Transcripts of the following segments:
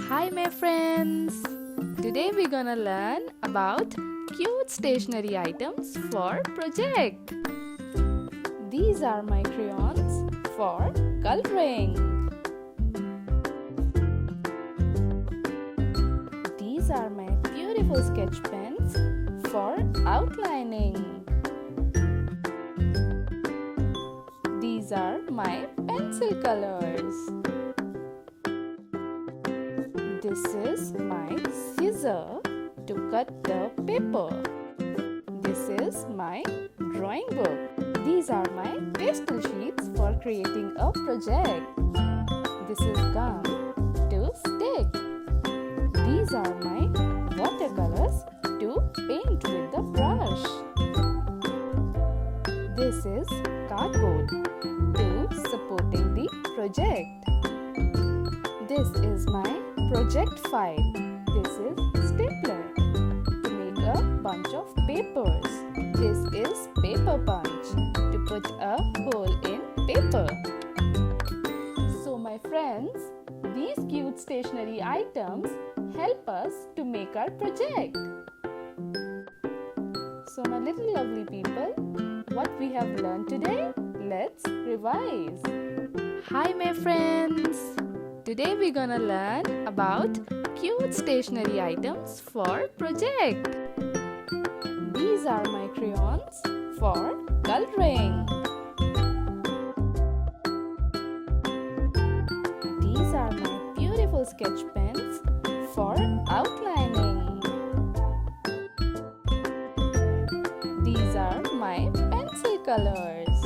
Hi my friends! Today we're gonna learn about cute stationery items for project. These are my crayons for coloring. These are my beautiful sketch pens for outlining. These are my pencil colors. This is my scissor to cut the paper. This is my drawing book. These are my pastel sheets for creating a project. This is gum to stick. These are my watercolors to paint with the brush. This is cardboard to supporting the project. This is my project file. This is stapler to make a bunch of papers. This is paper punch to put a hole in paper. So my friends, these cute stationery items help us to make our project. So my little lovely people, what we have learned today, let's revise. Hi my friends! Today we're gonna learn about cute stationery items for project. These are my crayons for coloring. These are my beautiful sketch pens for outlining. These are my pencil colors.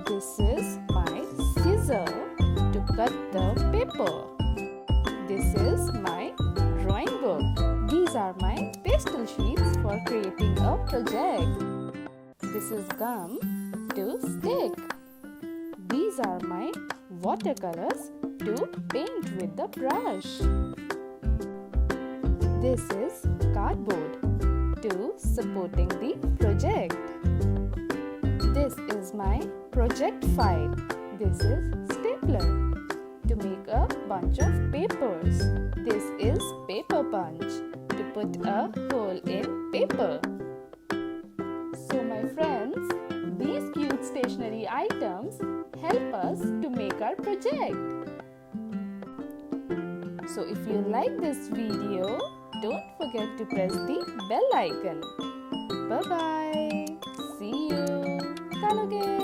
This is my scissor to cut the paper. This is my drawing book. These are my pastel sheets for creating a project. This is gum to stick. These are my watercolors to paint with the brush. This is cardboard to supporting the project. This is my project file. This is stapler to make a bunch of papers. This is paper punch to put a hole in paper. So my friends, these cute stationery items help us to make our project. So if you like this video, don't forget to press the bell icon. Bye bye. See you. Kaalokids.